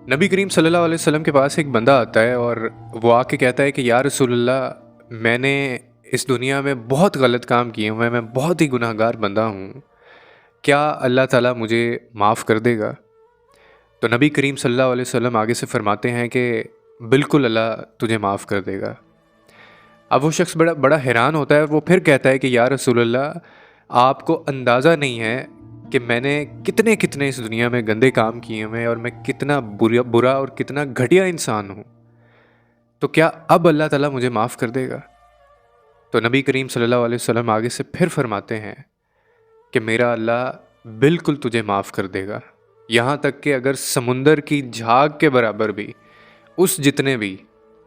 नबी करीम सल्लल्लाहु अलैहि वसल्लम के पास एक बंदा आता है और वो आके कहता है कि या रसूलल्लाह, मैंने इस दुनिया में बहुत गलत काम किए हुए हैं, मैं बहुत ही गुनाहगार बंदा हूँ, क्या अल्लाह ताला मुझे माफ़ कर देगा? तो नबी करीम सल्लल्लाहु अलैहि वसल्लम आगे से फरमाते हैं कि बिल्कुल अल्लाह तुझे माफ़ कर देगा। अब वो शख्स बड़ा बड़ा हैरान होता है, वो फिर कहता है कि या रसूलल्लाह, आपको अंदाज़ा नहीं है कि मैंने कितने कितने इस दुनिया में गंदे काम किए हुए हैं और मैं कितना बुरा बुरा और कितना घटिया इंसान हूँ, तो क्या अब अल्लाह ताला मुझे माफ़ कर देगा? तो नबी करीम सल्लल्लाहु अलैहि वसल्लम आगे से फिर फरमाते हैं कि मेरा अल्लाह बिल्कुल तुझे माफ़ कर देगा। यहाँ तक कि अगर समुंदर की झाग के बराबर भी, उस जितने भी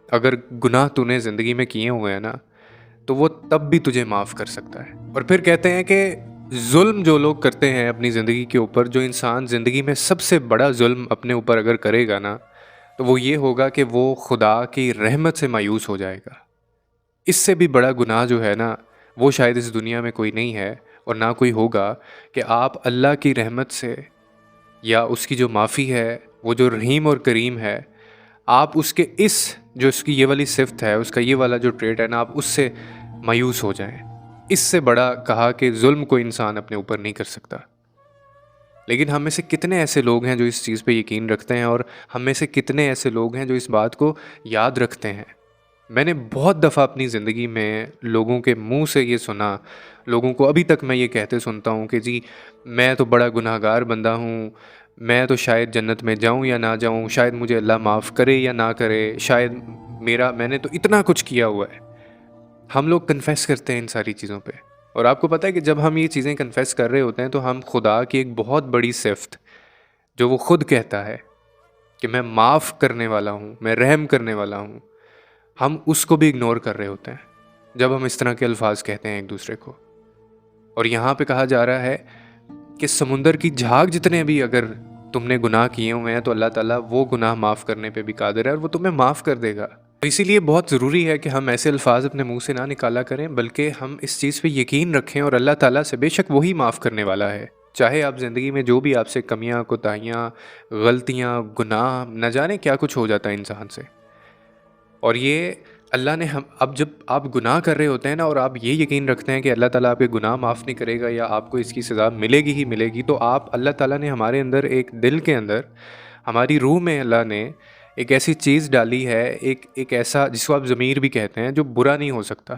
अगर गुनाह तूने ज़िंदगी में किए हुए हैं ना, तो वो तब भी तुझे माफ़ कर सकता है। और फिर कहते हैं कि जुल्म जो लोग करते हैं अपनी ज़िंदगी के ऊपर, जो इंसान ज़िंदगी में सबसे बड़ा जुल्म अपने ऊपर अगर करेगा ना, तो वो ये होगा कि वो खुदा की रहमत से मायूस हो जाएगा। इससे भी बड़ा गुनाह जो है ना, वो शायद इस दुनिया में कोई नहीं है और ना कोई होगा कि आप अल्लाह की रहमत से या उसकी जो माफ़ी है, वो जो रहीम और करीम है, आप उसके इस जो इसकी ये वाली सिफ़त है, उसका ये वाला जो ट्रेट है ना, आप उससे मायूस हो जाएँ। इससे बड़ा कहा कि ज़ुल्म कोई इंसान अपने ऊपर नहीं कर सकता। लेकिन हम में से कितने ऐसे लोग हैं जो इस चीज़ पे यकीन रखते हैं, और हम में से कितने ऐसे लोग हैं जो इस बात को याद रखते हैं। मैंने बहुत दफ़ा अपनी ज़िंदगी में लोगों के मुंह से ये सुना, लोगों को अभी तक मैं ये कहते सुनता हूँ कि जी, मैं तो बड़ा गुनाहगार बंदा हूँ, मैं तो शायद जन्नत में जाऊँ या ना जाऊँ, शायद मुझे अल्लाह माफ़ करे या ना करे, शायद मैंने तो इतना कुछ किया हुआ है। हम लोग कन्फेस करते हैं इन सारी चीज़ों पे, और आपको पता है कि जब हम ये चीज़ें कन्फेस कर रहे होते हैं तो हम खुदा की एक बहुत बड़ी सिफ़त, जो वो खुद कहता है कि मैं माफ़ करने वाला हूँ, मैं रहम करने वाला हूँ, हम उसको भी इग्नोर कर रहे होते हैं जब हम इस तरह के अल्फाज कहते हैं एक दूसरे को। और यहाँ पे कहा जा रहा है कि समुंदर की झाग जितने भी अगर तुमने गुनाह किए हुए हैं, तो अल्लाह ताला वो गुनाह माफ़ करने पे भी कादिर है और वो तुम्हें माफ़ कर देगा। तो इसीलिए बहुत ज़रूरी है कि हम ऐसे अल्फाज अपने मुंह से ना निकाला करें, बल्कि हम इस चीज़ पे यकीन रखें और अल्लाह ताला से, बेशक वही माफ़ करने वाला है। चाहे आप ज़िंदगी में जो भी आपसे कमियाँ, कोताहियाँ, गलतियाँ, गुनाह, न जाने क्या कुछ हो जाता है इंसान से। और ये अल्लाह ने हम अब जब आप गुनाह कर रहे होते हैं ना, और आप ये यकीन रखते हैं कि अल्लाह ताला आपके गुनाह माफ़ नहीं करेगा या आपको इसकी सज़ा मिलेगी ही मिलेगी, तो आप अल्लाह ताला ने हमारे अंदर, एक दिल के अंदर, हमारी रूह में अल्लाह ने एक ऐसी चीज़ डाली है, एक ऐसा जिसको आप ज़मीर भी कहते हैं, जो बुरा नहीं हो सकता।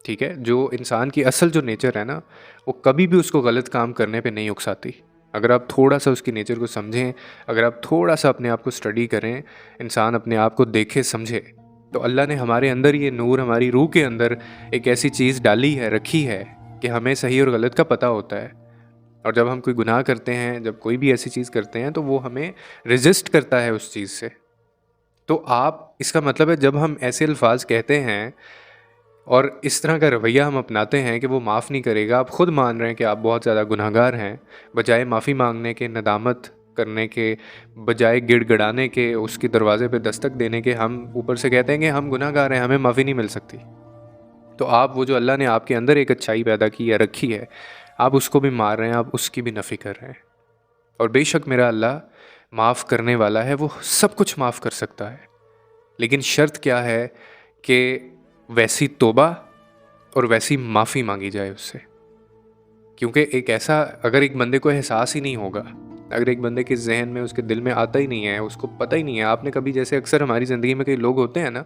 ठीक है? जो इंसान की असल जो नेचर है ना, वो कभी भी उसको गलत काम करने पे नहीं उकसाती। अगर आप थोड़ा-सा उसकी नेचर को समझें, अगर आप थोड़ा-सा अपने आप को स्टडी करें, इंसान अपने आप को देखे, समझे, तो अल्लाह ने हमारे अंदर ये नूर, हमारी रूह के अंदर एक ऐसी चीज़ डाली है, रखी है, कि हमें सही और गलत का पता होता है। और जब हम कोई गुनाह करते हैं, जब कोई भी ऐसी चीज़ करते हैं, तो वो हमें रेज़िस्ट करता है उस चीज़ से। तो आप, इसका मतलब है जब हम ऐसे अल्फाज कहते हैं और इस तरह का रवैया हम अपनाते हैं कि वो माफ़ नहीं करेगा, आप खुद मान रहे हैं कि आप बहुत ज़्यादा गुनहगार हैं, बजाय माफ़ी मांगने के, नदामत करने के, बजाय गिड़गिड़ाने के, उसके दरवाज़े पे दस्तक देने के, हम ऊपर से कहते हैं कि हम गुनहगार हैं, हमें माफ़ी नहीं मिल सकती। तो आप वो जो अल्लाह ने आपके अंदर एक अच्छाई पैदा की है, रखी है, आप उसको भी मार रहे हैं, आप उसकी भी नफ़ी कर रहे हैं। और बेशक मेरा अल्लाह माफ़ करने वाला है, वो सब कुछ माफ़ कर सकता है। लेकिन शर्त क्या है कि वैसी तौबा और वैसी माफ़ी मांगी जाए उससे। क्योंकि एक ऐसा, अगर एक बंदे को एहसास ही नहीं होगा, अगर एक बंदे के जहन में, उसके दिल में आता ही नहीं है, उसको पता ही नहीं है, आपने कभी, जैसे अक्सर हमारी ज़िंदगी में कई लोग होते हैं ना,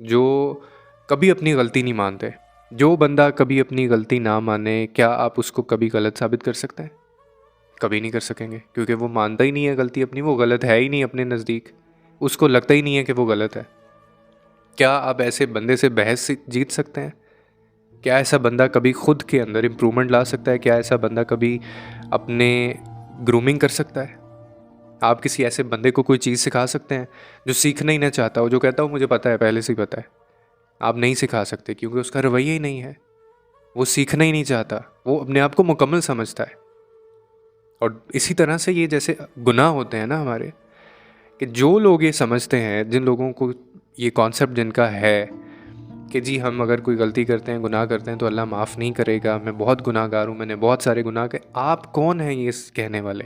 जो कभी अपनी गलती नहीं मानते। जो बंदा कभी अपनी गलती ना माने, क्या आप उसको कभी गलत साबित कर सकते हैं? कभी नहीं कर सकेंगे, क्योंकि वो मानता ही नहीं है गलती अपनी, वो गलत है ही नहीं अपने नज़दीक, उसको लगता ही नहीं है कि वो गलत है। क्या आप ऐसे बंदे से बहस से जीत सकते हैं? क्या ऐसा बंदा कभी खुद के अंदर इम्प्रूवमेंट ला सकता है? क्या ऐसा बंदा कभी अपने ग्रूमिंग कर सकता है? आप किसी ऐसे बंदे को कोई चीज़ सिखा सकते हैं जो सीखना ही ना चाहता हो, जो कहता हो मुझे पता है, पहले से ही पता है? आप नहीं सिखा सकते, क्योंकि उसका रवैया ही नहीं है, वो सीखना ही नहीं चाहता, वो अपने आप को मुकम्मल समझता है। और इसी तरह से ये जैसे गुनाह होते हैं ना हमारे, कि जो लोग ये समझते हैं, जिन लोगों को ये कॉन्सेप्ट जिनका है कि जी, हम अगर कोई गलती करते हैं, गुनाह करते हैं, तो अल्लाह माफ़ नहीं करेगा, मैं बहुत गुनाहगार हूँ, मैंने बहुत सारे गुनाह किए। आप कौन हैं ये कहने वाले?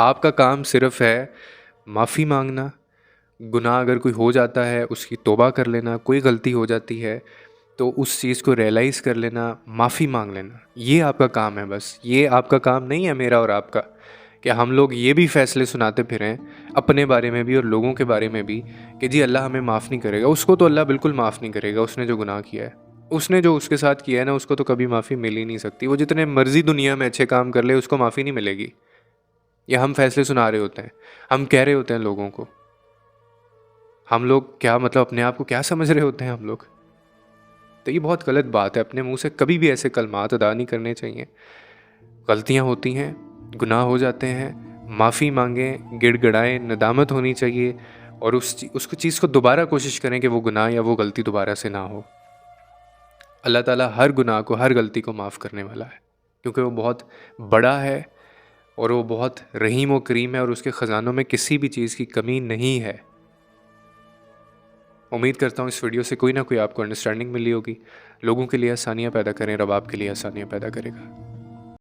آپ کا کام صرف ہے معافی مانگنا، گناہ اگر کوئی ہو جاتا ہے اس کی توبہ کر لینا، کوئی غلطی ہو جاتی ہے تو اس چیز کو ریئلائز کر لینا، معافی مانگ لینا، یہ آپ کا کام ہے بس. یہ آپ کا کام نہیں ہے میرا اور آپ کا کہ ہم لوگ یہ بھی فیصلے سناتے پھریں اپنے بارے میں بھی اور لوگوں کے بارے میں بھی کہ جی اللہ ہمیں معاف نہیں کرے گا. اس کو تو اللہ بالکل معاف نہیں کرے گا، اس نے جو گناہ کیا ہے، اس نے جو اس کے ساتھ کیا ہے نا، اس کو تو کبھی معافی مل ہی نہیں سکتی. وہ جتنے مرضی دنیا میں اچھے کام کر لے اس کو معافی نہیں ملے گی. یہ ہم فیصلے سنا رہے ہوتے ہیں، ہم کہہ رہے ہوتے ہیں لوگوں کو. ہم لوگ کیا مطلب اپنے آپ کو کیا سمجھ رہے ہوتے ہیں ہم لوگ؟ تو یہ بہت غلط بات ہے. اپنے منہ سے کبھی بھی ایسے کلمات ادا نہیں کرنے چاہیے. غلطیاں ہوتی ہیں، گناہ ہو جاتے ہیں، معافی مانگیں، گڑ گڑائیں، ندامت ہونی چاہیے اور اس کو چیز کو دوبارہ کوشش کریں کہ وہ گناہ یا وہ غلطی دوبارہ سے نہ ہو. اللہ تعالیٰ ہر گناہ کو، ہر غلطی کو معاف کرنے والا ہے کیونکہ وہ بہت بڑا ہے اور وہ بہت رحیم و کریم ہے اور اس کے خزانوں میں کسی بھی چیز کی کمی نہیں ہے. امید کرتا ہوں اس ویڈیو سے کوئی نہ کوئی آپ کو انڈرسٹینڈنگ ملی ہوگی. لوگوں کے لیے آسانیاں پیدا کریں، رب آپ کے لیے آسانیاں پیدا کرے گا.